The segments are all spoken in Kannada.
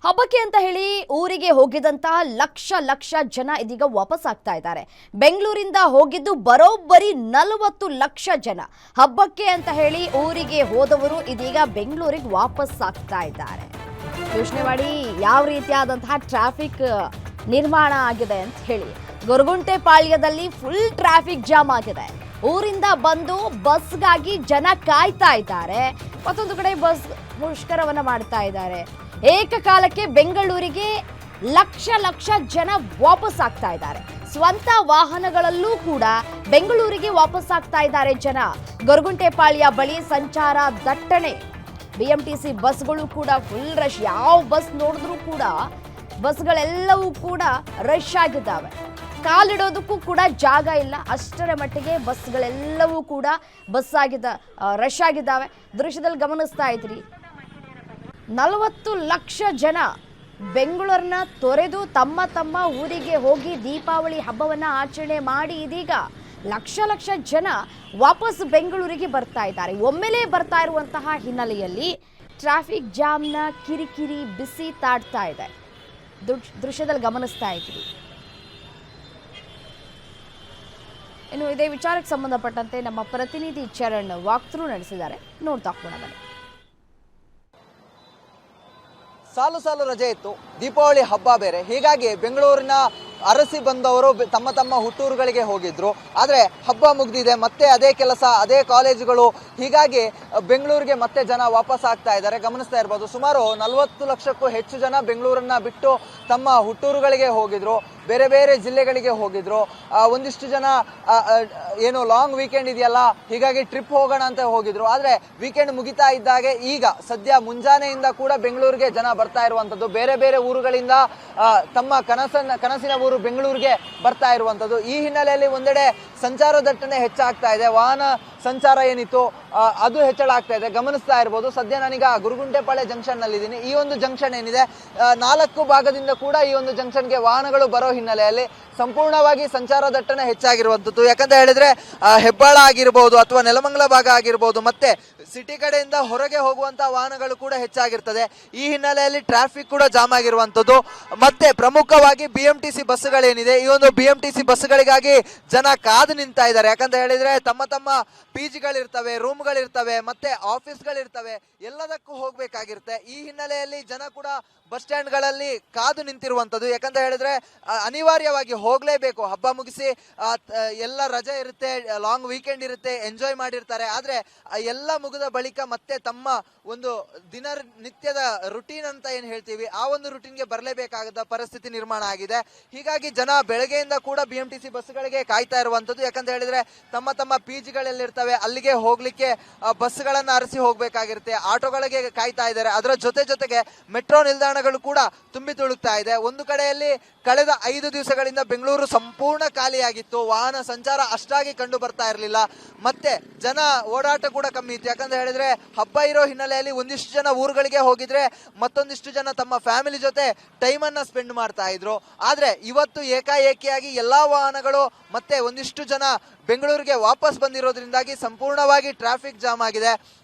ಹಬ್ಬಕ್ಕೆ ಅಂತ ಹೇಳಿ ಊರಿಗೆ ಹೋಗಿದಂತಹ ಲಕ್ಷ ಜನ ಇದೀಗ ವಾಪಸ್ ಆಗ್ತಾ ಇದ್ದಾರೆ. ಬೆಂಗಳೂರಿಂದ ಹೋಗಿದ್ದು ಬರೋಬ್ಬರಿ 40 ಲಕ್ಷ ಜನ. ಹಬ್ಬಕ್ಕೆ ಅಂತ ಹೇಳಿ ಊರಿಗೆ ಹೋದವರು ಇದೀಗ ಬೆಂಗಳೂರಿಗೆ ವಾಪಸ್ ಆಗ್ತಾ ಇದ್ದಾರೆ. ಯೋಚನೆ ಮಾಡಿ ಯಾವ ರೀತಿಯಾದಂತಹ ಟ್ರಾಫಿಕ್ ನಿರ್ಮಾಣ ಆಗಿದೆ ಅಂತ ಹೇಳಿ. ಗೊರಗುಂಟೆಪಾಳ್ಯದಲ್ಲಿ ಫುಲ್ ಟ್ರಾಫಿಕ್ ಜಾಮ್ ಆಗಿದೆ. ಊರಿಂದ ಬಂದು ಬಸ್ಗಾಗಿ ಜನ ಕಾಯ್ತಾ ಇದ್ದಾರೆ. ಮತ್ತೊಂದು ಕಡೆ ಬಸ್ ಮುಷ್ಕರವನ್ನ ಮಾಡ್ತಾ ಇದ್ದಾರೆ. ಏಕಕಾಲಕ್ಕೆ ಬೆಂಗಳೂರಿಗೆ ಲಕ್ಷ ಜನ ವಾಪಸ್ ಆಗ್ತಾ ಇದ್ದಾರೆ. ಸ್ವಂತ ವಾಹನಗಳಲ್ಲೂ ಕೂಡ ಬೆಂಗಳೂರಿಗೆ ವಾಪಸ್ ಆಗ್ತಾ ಇದ್ದಾರೆ ಜನ. ಗೊರಗುಂಟೆಪಾಳ್ಯ ಬಳಿ ಸಂಚಾರ ದಟ್ಟಣೆ. ಬಿಎಂಟಿಸಿ ಬಸ್ಗಳು ಕೂಡ ಫುಲ್ ರಶ್. ಯಾವ ಬಸ್ ನೋಡಿದ್ರೂ ಕೂಡ ಬಸ್ಗಳೆಲ್ಲವೂ ಕೂಡ ರಶ್ ಆಗಿದ್ದಾವೆ. ಕಾಲಿಡೋದಕ್ಕೂ ಕೂಡ ಜಾಗ ಇಲ್ಲ. ಅಷ್ಟರ ಮಟ್ಟಿಗೆ ಬಸ್ಗಳೆಲ್ಲವೂ ಕೂಡ ರಶ್ ಆಗಿದ್ದಾವೆ. ದೃಶ್ಯದಲ್ಲಿ ಗಮನಿಸ್ತಾ ಇದ್ರಿ, 40 ಲಕ್ಷ ಜನ ಬೆಂಗಳೂರನ್ನ ತೊರೆದು ತಮ್ಮ ಊರಿಗೆ ಹೋಗಿ ದೀಪಾವಳಿ ಹಬ್ಬವನ್ನ ಆಚರಣೆ ಮಾಡಿ ಇದೀಗ ಲಕ್ಷ ಜನ ವಾಪಸ್ ಬೆಂಗಳೂರಿಗೆ ಬರ್ತಾ ಇದ್ದಾರೆ. ಒಮ್ಮೆಲೇ ಬರ್ತಾ ಇರುವಂತಹ ಹಿನ್ನೆಲೆಯಲ್ಲಿ ಟ್ರಾಫಿಕ್ ಜಾಮ್ನ ಕಿರಿಕಿರಿ ಬಿಸಿ ತಾಡ್ತಾ ಇದೆ. ದೃಶ್ಯದಲ್ಲಿ ಗಮನಿಸ್ತಾ ಇದ್ರಿ. ಇನ್ನು ಇದೇ ವಿಚಾರಕ್ಕೆ ಸಂಬಂಧಪಟ್ಟಂತೆ ನಮ್ಮ ಪ್ರತಿನಿಧಿ ಚರಣ್ ವಾಕ್ಥ್ರೂ ನಡೆಸಿದ್ದಾರೆ. ನೋಡ್ತಾ ಹೋಗೋಣ ಬನ್ನಿ. ಸಾಲು ರಜೆ ಇತ್ತು, ದೀಪಾವಳಿ ಹಬ್ಬ ಬೇರೆ. ಹೀಗಾಗಿ ಬೆಂಗಳೂರಿನ ಅರಸಿ ಬಂದವರು ತಮ್ಮ ಹುಟ್ಟೂರುಗಳಿಗೆ ಹೋಗಿದ್ರು. ಆದರೆ ಹಬ್ಬ ಮುಗ್ದಿದೆ, ಮತ್ತೆ ಅದೇ ಕೆಲಸ, ಅದೇ ಕಾಲೇಜುಗಳು. ಹೀಗಾಗಿ ಬೆಂಗಳೂರಿಗೆ ಮತ್ತೆ ಜನ ವಾಪಸ್ ಆಗ್ತಾ ಇದ್ದಾರೆ. ಗಮನಿಸ್ತಾ ಇರ್ಬೋದು, ಸುಮಾರು 40 ಲಕ್ಷಕ್ಕೂ ಹೆಚ್ಚು ಜನ ಬೆಂಗಳೂರನ್ನ ಬಿಟ್ಟು ತಮ್ಮ ಹುಟ್ಟೂರುಗಳಿಗೆ ಹೋಗಿದ್ರು, ಬೇರೆ ಬೇರೆ ಜಿಲ್ಲೆಗಳಿಗೆ ಹೋಗಿದ್ರು. ಒಂದಿಷ್ಟು ಜನ ಏನು ಲಾಂಗ್ ವೀಕೆಂಡ್ ಇದೆಯಲ್ಲ, ಹೀಗಾಗಿ ಟ್ರಿಪ್ ಹೋಗೋಣ ಅಂತ ಹೋಗಿದ್ರು. ಆದರೆ ವೀಕೆಂಡ್ ಮುಗಿತಾ ಇದ್ದಾಗೆ ಈಗ ಸದ್ಯ ಮುಂಜಾನೆಯಿಂದ ಕೂಡ ಬೆಂಗಳೂರಿಗೆ ಜನ ಬರ್ತಾ ಇರುವಂಥದ್ದು. ಬೇರೆ ಬೇರೆ ಊರುಗಳಿಂದ ತಮ್ಮ ಕನಸಿನ ಊರು ಬೆಂಗಳೂರಿಗೆ ಬರ್ತಾ ಇರುವಂಥದ್ದು. ಈ ಹಿನ್ನೆಲೆಯಲ್ಲಿ ಒಂದೆಡೆ ಸಂಚಾರ ದಟ್ಟಣೆ ಹೆಚ್ಚಾಗ್ತಾ ಇದೆ. ವಾಹನ ಸಂಚಾರ ಏನಿತ್ತು ಅದು ಹೆಚ್ಚಳ ಆಗ್ತಾ ಇದೆ. ಗಮನಿಸ್ತಾ ಇರ್ಬೋದು, ಸದ್ಯ ನಾನೀಗ ಗೊರಗುಂಟೆಪಾಳ್ಯ ಜಂಕ್ಷನ್ ನಲ್ಲಿ ಇದ್ದೀನಿ. ಈ ಒಂದು ಜಂಕ್ಷನ್ ಏನಿದೆ, 4 ಭಾಗದಿಂದ ಕೂಡ ಈ ಒಂದು ಜಂಕ್ಷನ್ಗೆ ವಾಹನಗಳು ಬರೋ ಹಿನ್ನೆಲೆಯಲ್ಲಿ ಸಂಪೂರ್ಣವಾಗಿ ಸಂಚಾರ ದಟ್ಟಣೆ ಹೆಚ್ಚಾಗಿರುವಂಥದ್ದು. ಯಾಕಂತ ಹೇಳಿದ್ರೆ ಹೆಬ್ಬಾಳ ಆಗಿರ್ಬೋದು ಅಥವಾ ನೆಲಮಂಗಲ ಭಾಗ ಆಗಿರ್ಬೋದು, ಮತ್ತೆ ಸಿಟಿ ಕಡೆಯಿಂದ ಹೊರಗೆ ಹೋಗುವಂತಹ ವಾಹನಗಳು ಕೂಡ ಹೆಚ್ಚಾಗಿರ್ತದೆ. ಈ ಹಿನ್ನೆಲೆಯಲ್ಲಿ ಟ್ರಾಫಿಕ್ ಕೂಡ ಜಾಮ್ ಆಗಿರುವಂಥದ್ದು. ಮತ್ತೆ ಪ್ರಮುಖವಾಗಿ ಬಿಎಂಟಿಸಿ ಬಸ್ಗಳೇನಿದೆ, ಈ ಒಂದು ಬಿಎಂಟಿಸಿ ಬಸ್ಗಳಿಗಾಗಿ ಜನ ಕಾದು ನಿಂತಾ ಇದ್ದಾರೆ. ಯಾಕಂತ ಹೇಳಿದ್ರೆ ತಮ್ಮ ಪಿಜಿಗಳಿರ್ತವೆ, ರೂಮ್ಗಳಿರ್ತವೆ, ಮತ್ತೆ ಆಫೀಸ್ಗಳಿರ್ತವೆ, ಎಲ್ಲದಕ್ಕೂ ಹೋಗ್ಬೇಕಾಗಿರುತ್ತೆ. ಈ ಹಿನ್ನೆಲೆಯಲ್ಲಿ ಜನ ಕೂಡ ಬಸ್ ಸ್ಟ್ಯಾಂಡ್ಗಳಲ್ಲಿ ಕಾದು ನಿಂತಿರುವಂಥದ್ದು. ಯಾಕಂತ ಹೇಳಿದ್ರೆ ಅನಿವಾರ್ಯವಾಗಿ ಹೋಗ್ಲೇಬೇಕು. ಹಬ್ಬ ಮುಗಿಸಿ ಎಲ್ಲ ರಜೆ ಇರುತ್ತೆ, ಲಾಂಗ್ ವೀಕೆಂಡ್ ಇರುತ್ತೆ, ಎಂಜಾಯ್ ಮಾಡಿರ್ತಾರೆ. ಆದ್ರೆ ಎಲ್ಲ ಮುಗಿದ ಬಳಿಕ ಮತ್ತೆ ತಮ್ಮ ಒಂದು ದಿನನಿತ್ಯದ ರುಟೀನ್ ಅಂತ ಏನ್ ಹೇಳ್ತೀವಿ, ಆ ಒಂದು ರುಟೀನ್ಗೆ ಬರಲೇಬೇಕಾದ ಪರಿಸ್ಥಿತಿ ನಿರ್ಮಾಣ ಆಗಿದೆ. ಹೀಗಾಗಿ ಜನ ಬೆಳಗ್ಗೆಯಿಂದ ಕೂಡ ಬಿಎಂಟಿಸಿ ಬಸ್ಗಳಿಗೆ ಕಾಯ್ತಾ ಇರುವಂಥದ್ದು. ಯಾಕಂತ ಹೇಳಿದ್ರೆ ತಮ್ಮ ಪಿಜಿಗಳಲ್ಲಿರ್ತವೆ, ಅಲ್ಲಿಗೆ ಹೋಗ್ಲಿಕ್ಕೆ ಬಸ್ಗಳನ್ನ ಅರಸಿ ಹೋಗ್ಬೇಕಾಗಿರುತ್ತೆ, ಆಟೋಗಳಿಗೆ ಕಾಯ್ತಾ ಇದ್ದಾರೆ. ಅದರ ಜೊತೆಗೆ ಮೆಟ್ರೋ ನಿಲ್ದಾಣಗಳು ಕೂಡ ತುಂಬಿ ತುಳುಕ್ತಾ ಇದೆ. ಒಂದು ಕಡೆಯಲ್ಲಿ ಕಳೆದ 5 ದಿವಸಗಳಿಂದ ಬೆಂಗಳೂರು ಸಂಪೂರ್ಣ ಖಾಲಿಯಾಗಿತ್ತು. ವಾಹನ ಸಂಚಾರ ಅಷ್ಟಾಗಿ ಕಂಡು ಬರ್ತಾ ಇರಲಿಲ್ಲ. ಮತ್ತೆ ಜನ ಓಡಾಟ ಕೂಡ ಕಮ್ಮಿ ಇತ್ತು. ಯಾಕಂತ ಹೇಳಿದ್ರೆ ಹಬ್ಬ ಇರೋ ಹಿನ್ನೆಲೆಯಲ್ಲಿ ಒಂದಿಷ್ಟು ಜನ ಊರುಗಳಿಗೆ ಹೋಗಿದ್ರೆ ಮತ್ತೊಂದಿಷ್ಟು ಜನ ತಮ್ಮ ಫ್ಯಾಮಿಲಿ ಜೊತೆ ಟೈಮ್ ಅನ್ನ ಸ್ಪೆಂಡ್ ಮಾಡ್ತಾ ಇದ್ರು. ಆದ್ರೆ ಇವತ್ತು ಏಕಾಏಕಿಯಾಗಿ ಎಲ್ಲಾ ವಾಹನಗಳು ಮತ್ತೆ ಒಂದಿಷ್ಟು ಜನ ಬೆಂಗಳೂರಿಗೆ ವಾಪಸ್ ಬಂದಿರೋದ್ರಿಂದಾಗಿ ಸಂಪೂರ್ಣವಾಗಿ ಟ್ರಾಫಿಕ್ ಜಾಮ್ ಆಗಿದೆ.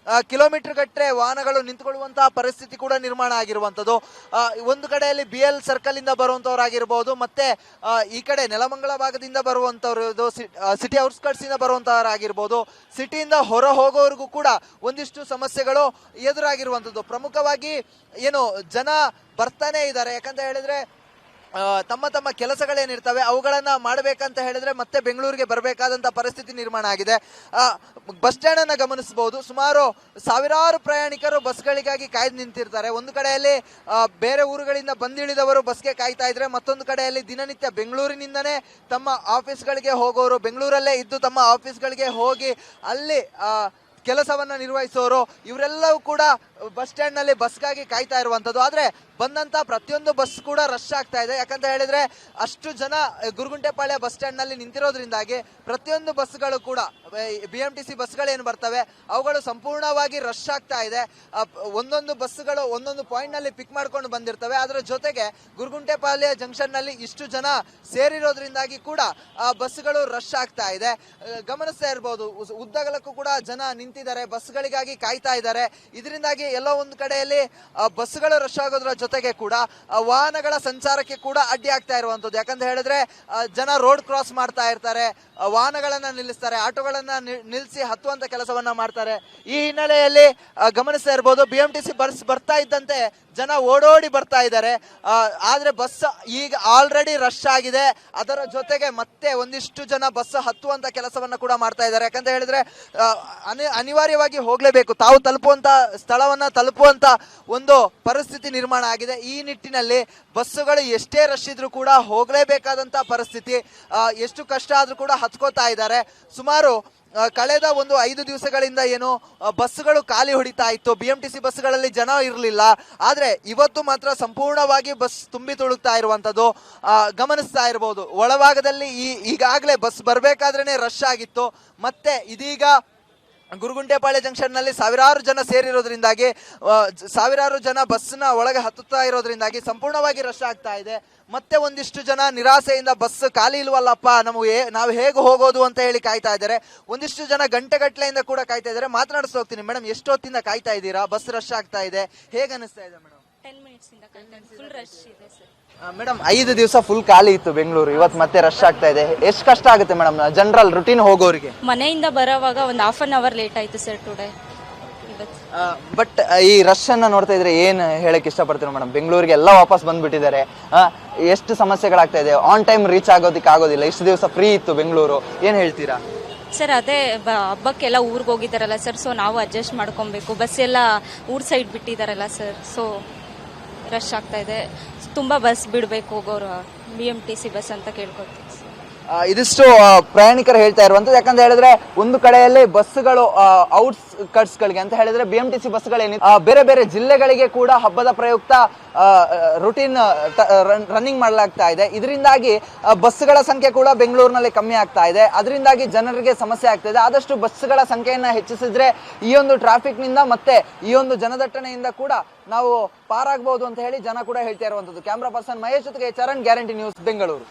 ಕಿಲೋಮೀಟರ್ ಗಟ್ಟರೆ ವಾಹನಗಳು ನಿಂತುಕೊಳ್ಳುವಂತಹ ಪರಿಸ್ಥಿತಿ ಕೂಡ ನಿರ್ಮಾಣ ಆಗಿರುವಂಥದ್ದು. ಒಂದು ಕಡೆಯಲ್ಲಿ BL ಸರ್ಕಲ್ ಇಂದ ಬರುವಂತವರಾಗಿರ್ಬೋದು, ಮತ್ತೆ ಈ ಕಡೆ ನೆಲಮಂಗಲ ಭಾಗದಿಂದ ಬರುವಂತವ್ರು, ಸಿಟಿ ಔಟ್ಸ್ಕರ್ಟ್ಸ್ ಇಂದ ಬರುವಂತವರಾಗಿರ್ಬೋದು, ಸಿಟಿಯಿಂದ ಹೊರ ಹೋಗೋವರೆಗೂ ಕೂಡ ಒಂದಿಷ್ಟು ಸಮಸ್ಯೆಗಳು ಎದುರಾಗಿರುವಂಥದ್ದು. ಪ್ರಮುಖವಾಗಿ ಏನು ಜನ ಬರ್ತಾನೆ ಇದ್ದಾರೆ. ಯಾಕಂತ ಹೇಳಿದ್ರೆ ತಮ್ಮ ಕೆಲಸಗಳೇನಿರ್ತವೆ ಅವುಗಳನ್ನ ಮಾಡಬೇಕಂತ ಹೇಳಿದ್ರೆ ಮತ್ತೆ ಬೆಂಗಳೂರಿಗೆ ಬರಬೇಕಾದಂತ ಪರಿಸ್ಥಿತಿ ನಿರ್ಮಾಣ ಆಗಿದೆ. ಬಸ್ ಸ್ಟ್ಯಾಂಡ್ ಅನ್ನ ಗಮನಿಸಬಹುದು, ಸುಮಾರು ಸಾವಿರಾರು ಪ್ರಯಾಣಿಕರು ಬಸ್ಗಳಿಗಾಗಿ ಕಾಯ್ದು ನಿಂತಿರ್ತಾರೆ. ಒಂದು ಕಡೆಯಲ್ಲಿ ಬೇರೆ ಊರುಗಳಿಂದ ಬಂದಿಳಿದವರು ಬಸ್ಗೆ ಕಾಯ್ತಾ ಇದ್ರೆ, ಮತ್ತೊಂದು ಕಡೆಯಲ್ಲಿ ದಿನನಿತ್ಯ ಬೆಂಗಳೂರಿನಿಂದನೇ ತಮ್ಮ ಆಫೀಸ್ಗಳಿಗೆ ಹೋಗೋರು, ಬೆಂಗಳೂರಲ್ಲೇ ಇದ್ದು ತಮ್ಮ ಆಫೀಸ್ಗಳಿಗೆ ಹೋಗಿ ಅಲ್ಲಿ ಕೆಲಸವನ್ನ ನಿರ್ವಹಿಸೋರು, ಇವರೆಲ್ಲವೂ ಕೂಡ ಬಸ್ ಸ್ಟ್ಯಾಂಡ್ ನಲ್ಲಿ ಬಸ್ಗಾಗಿ ಕಾಯ್ತಾ ಇರುವಂತದ್ದು. ಆದ್ರೆ ಬಂದಂತ ಪ್ರತಿಯೊಂದು ಬಸ್ ಕೂಡ ರಶ್ ಆಗ್ತಾ ಇದೆ. ಯಾಕಂತ ಹೇಳಿದ್ರೆ ಅಷ್ಟು ಜನ ಗೊರಗುಂಟೆಪಾಳ್ಯ ಬಸ್ ಸ್ಟ್ಯಾಂಡ್ ನಲ್ಲಿ ನಿಂತಿರೋದ್ರಿಂದಾಗಿ ಪ್ರತಿಯೊಂದು ಬಸ್ಗಳು ಕೂಡ ಬಿಎಂಟಿಸಿ ಬಸ್ಗಳೇನು ಬರ್ತವೆ ಅವುಗಳು ಸಂಪೂರ್ಣವಾಗಿ ರಶ್ ಆಗ್ತಾ ಇದೆ. ಒಂದೊಂದು ಬಸ್ಗಳು ಒಂದೊಂದು ಪಾಯಿಂಟ್ ನಲ್ಲಿ ಪಿಕ್ ಮಾಡ್ಕೊಂಡು ಬಂದಿರ್ತವೆ. ಅದರ ಜೊತೆಗೆ ಗೊರಗುಂಟೆಪಾಳ್ಯ ಜಂಕ್ಷನ್ ನಲ್ಲಿ ಇಷ್ಟು ಜನ ಸೇರಿರೋದ್ರಿಂದಾಗಿ ಕೂಡ ಬಸ್ಗಳು ರಶ್ ಆಗ್ತಾ ಇದೆ. ಗಮನಿಸ್ತಾ ಇರಬಹುದು, ಉದ್ದಗಲಕ್ಕೂ ಕೂಡ ಜನ ನಿಂತಿದ್ದಾರೆ, ಬಸ್ಗಳಿಗಾಗಿ ಕಾಯ್ತಾ ಇದ್ದಾರೆ. ಇದರಿಂದಾಗಿ ಎಲ್ಲೋ ಒಂದು ಕಡೆಯಲ್ಲಿ ಬಸ್ಗಳು ರಶ್ ಆಗೋದ್ರ ಜೊತೆಗೆ ಕೂಡ ವಾಹನಗಳ ಸಂಚಾರಕ್ಕೆ ಕೂಡ ಅಡ್ಡಿ ಆಗ್ತಾ ಇರುವಂತದ್ದು. ಯಾಕಂತ ಹೇಳಿದ್ರೆ ಜನ ರೋಡ್ ಕ್ರಾಸ್ ಮಾಡ್ತಾ ಇರ್ತಾರೆ, ವಾಹನಗಳನ್ನ ನಿಲ್ಲಿಸ್ತಾರೆ, ಆಟೋಗಳನ್ನ ನಿಲ್ಲಿಸಿ ಹತ್ತುವಂತ ಕೆಲಸವನ್ನ ಮಾಡ್ತಾರೆ. ಈ ಹಿನ್ನೆಲೆಯಲ್ಲಿ ಗಮನಿಸ್ತಾ ಇರ್ಬೋದು, BMTC ಬಸ್ ಬರ್ತಾ ಇದ್ದಂತೆ ಜನ ಓಡೋಡಿ ಬರ್ತಾ ಇದ್ದಾರೆ. ಆದ್ರೆ ಬಸ್ ಈಗ ಆಲ್ರೆಡಿ ರಶ್ ಆಗಿದೆ. ಅದರ ಜೊತೆಗೆ ಮತ್ತೆ ಒಂದಿಷ್ಟು ಜನ ಬಸ್ ಹತ್ತುವಂತ ಕೆಲಸವನ್ನ ಕೂಡ ಮಾಡ್ತಾ ಇದ್ದಾರೆ. ಯಾಕಂತ ಹೇಳಿದ್ರೆ ಅನಿವಾರ್ಯವಾಗಿ ಹೋಗ್ಲೇಬೇಕು, ತಾವು ತಲುಪುವಂತ ಸ್ಥಳವನ್ನ ತಲುಪುವಂತ ಒಂದು ಪರಿಸ್ಥಿತಿ ನಿರ್ಮಾಣ ಆಗಿದೆ. ಈ ನಿಟ್ಟಿನಲ್ಲಿ ಬಸ್ಸುಗಳು ಎಷ್ಟೇ ರಶ್ ಇದ್ರೂ ಕೂಡ ಹೋಗ್ಲೇಬೇಕಾದಂತ ಪರಿಸ್ಥಿತಿ. ಎಷ್ಟು ಕಷ್ಟ ಆದ್ರೂ ಕೂಡ ಹತ್ಕೋತಾ ಇದ್ದಾರೆ. ಸುಮಾರು ಕಳೆದ ಒಂದು 5 ದಿವಸಗಳಿಂದ ಏನು ಬಸ್ಸುಗಳು ಖಾಲಿ ಹೊಡಿತಾ ಇತ್ತು, BMTC ಬಸ್ಗಳಲ್ಲಿ ಜನ ಇರಲಿಲ್ಲ. ಆದ್ರೆ ಇವತ್ತು ಮಾತ್ರ ಸಂಪೂರ್ಣವಾಗಿ ಬಸ್ ತುಂಬಿ ತುಳುಕ್ತಾ ಇರುವಂತದ್ದು ಗಮನಿಸ್ತಾ ಇರಬಹುದು. ಒಳಭಾಗದಲ್ಲಿ ಈಗಾಗಲೇ ಬಸ್ ಬರ್ಬೇಕಾದ್ರೇನೆ ರಶ್ ಆಗಿತ್ತು. ಮತ್ತೆ ಇದೀಗ ಗುರುಗುಂಟೆಪಾಳ್ಯ ಜಂಕ್ಷನ್ ನಲ್ಲಿ ಸಾವಿರಾರು ಜನ ಸೇರಿರೋದ್ರಿಂದಾಗಿ, ಸಾವಿರಾರು ಜನ ಬಸ್ನ ಒಳಗೆ ಹತ್ತುತ್ತಾ ಇರೋದ್ರಿಂದಾಗಿ ಸಂಪೂರ್ಣವಾಗಿ ರಶ್ ಆಗ್ತಾ ಇದೆ. ಮತ್ತೆ ಒಂದಿಷ್ಟು ಜನ ನಿರಾಸೆಯಿಂದ ಬಸ್ ಖಾಲಿ ಇಲ್ವಲ್ಲಪ್ಪ, ನಾವು ಹೇಗೆ ಹೋಗೋದು ಅಂತ ಹೇಳಿ ಕಾಯ್ತಾ ಇದ್ದಾರೆ. ಒಂದಿಷ್ಟು ಜನ ಗಂಟೆಗಟ್ಟಲೆಯಿಂದ ಕೂಡ ಕಾಯ್ತಾ ಇದ್ದಾರೆ. ಮಾತನಾಡಿಸ್ತಾ ಹೋಗ್ತೀನಿ. ಮೇಡಮ್, ಎಷ್ಟೊತ್ತಿಂದ ಕಾಯ್ತಾ ಇದ್ದೀರಾ? ಬಸ್ ರಶ್ ಆಗ್ತಾ ಇದೆ, ಹೇಗೆ ಅನಿಸ್ತಾ ಇದೆ ಮೇಡಮ್? 10 minutes ಇಂದ ಫುಲ್ ರಶ್ ಇದೆ ಸರ್. ಮೇಡಮ್, 5 ದಿವಸ ಫುಲ್ ಖಾಲಿ ಇತ್ತು ಬೆಂಗಳೂರು, ಇವತ್ತು ಮತ್ತೆ ರಶ್ ಆಗ್ತಾ ಇದೆ. ಎಷ್ಟು ಕಷ್ಟ ಆಗುತ್ತೆ ಮೇಡಮ್ ಜನರಲ್ ರುಟೀನ್ ಹೋಗೋರಿಗೆ? ಮನೆಯಿಂದ ಬರೋವಾಗ ಒಂದು ಹಾಫ್ ಅನ್ ಅವರ್ ಲೇಟ್ ಆಯ್ತು ಸರ್ ಟುಡೇ ಇವತ್ತು. ಬಟ್ ಈ ರಶ್ ಅನ್ನ ನೋಡ್ತಾ ಇದ್ರೆ ಏನ್ ಹೇಳಕ್ ಇಷ್ಟಪಡ್ತೀರಾ ಮೇಡಮ್? ಬೆಂಗಳೂರಿಗೆ ಎಲ್ಲ ವಾಪಸ್ ಬಂದ್ಬಿಟ್ಟಿದ್ದಾರೆ. ಎಷ್ಟು ಸಮಸ್ಯೆಗಳಾಗ್ತಾ ಇದೆ, ಆನ್ ಟೈಮ್ ರೀಚ್ ಆಗೋದಿಕ್ಕೆ ಆಗೋದಿಲ್ಲ. ಇಷ್ಟು ದಿವಸ ಫ್ರೀ ಇತ್ತು ಬೆಂಗಳೂರು, ಏನ್ ಹೇಳ್ತೀರಾ? ಸರ್ ಅದೇ ಹಬ್ಬಕ್ಕೆಲ್ಲ ಊರಿಗೆ ಹೋಗಿದ್ದಾರಲ್ಲ ಸರ್, ಸೊ ನಾವು ಅಡ್ಜಸ್ಟ್ ಮಾಡ್ಕೊಬೇಕು. ಬಸ್ ಎಲ್ಲ ಊರ್ ಸೈಡ್ ಬಿಟ್ಟಿದ್ದಾರಲ್ಲ ಸರ್, ಸೊ ರಶ್ ಆಗ್ತಾ ಇದೆ. ತುಂಬ ಬಸ್ ಬಿಡಬೇಕು ಹೋಗೋರು, BMTC ಬಸ್ ಅಂತ ಕೇಳ್ಕೊತೀವಿ. ಇದಿಷ್ಟು ಪ್ರಯಾಣಿಕರು ಹೇಳ್ತಾ ಇರುವಂತದ್ದು. ಯಾಕಂತ ಹೇಳಿದ್ರೆ ಒಂದು ಕಡೆಯಲ್ಲಿ ಬಸ್ಸುಗಳು ಔಟ್ಸ್ಕಟ್ಸ್ ಗಳಿಗೆ ಅಂತ ಹೇಳಿದ್ರೆ BMTC ಬಸ್ಗಳೇನಿ ಬೇರೆ ಬೇರೆ ಜಿಲ್ಲೆಗಳಿಗೆ ಕೂಡ ಹಬ್ಬದ ಪ್ರಯುಕ್ತ ರುಟೀನ್ ರನ್ನಿಂಗ್ ಮಾಡಲಾಗ್ತಾ ಇದೆ. ಇದರಿಂದಾಗಿ ಬಸ್ಸುಗಳ ಸಂಖ್ಯೆ ಕೂಡ ಬೆಂಗಳೂರಿನಲ್ಲಿ ಕಮ್ಮಿ ಆಗ್ತಾ ಇದೆ. ಅದರಿಂದಾಗಿ ಜನರಿಗೆ ಸಮಸ್ಯೆ ಆಗ್ತಾ ಇದೆ. ಆದಷ್ಟು ಬಸ್ಸುಗಳ ಸಂಖ್ಯೆಯನ್ನ ಹೆಚ್ಚಿಸಿದ್ರೆ ಈ ಒಂದು ಟ್ರಾಫಿಕ್ ನಿಂದ ಮತ್ತೆ ಈ ಒಂದು ಜನದಟ್ಟಣೆಯಿಂದ ಕೂಡ ನಾವು ಪಾರಾಗಬಹುದು ಅಂತ ಹೇಳಿ ಜನ ಕೂಡ ಹೇಳ್ತಾ ಇರುವಂತದ್ದು. ಕ್ಯಾಮ್ರಾ ಪರ್ಸನ್ ಮಹೇಶ್ ಜೊತೆಗೆ ಚರಣ್, ಗ್ಯಾರಂಟಿ ನ್ಯೂಸ್, ಬೆಂಗಳೂರು.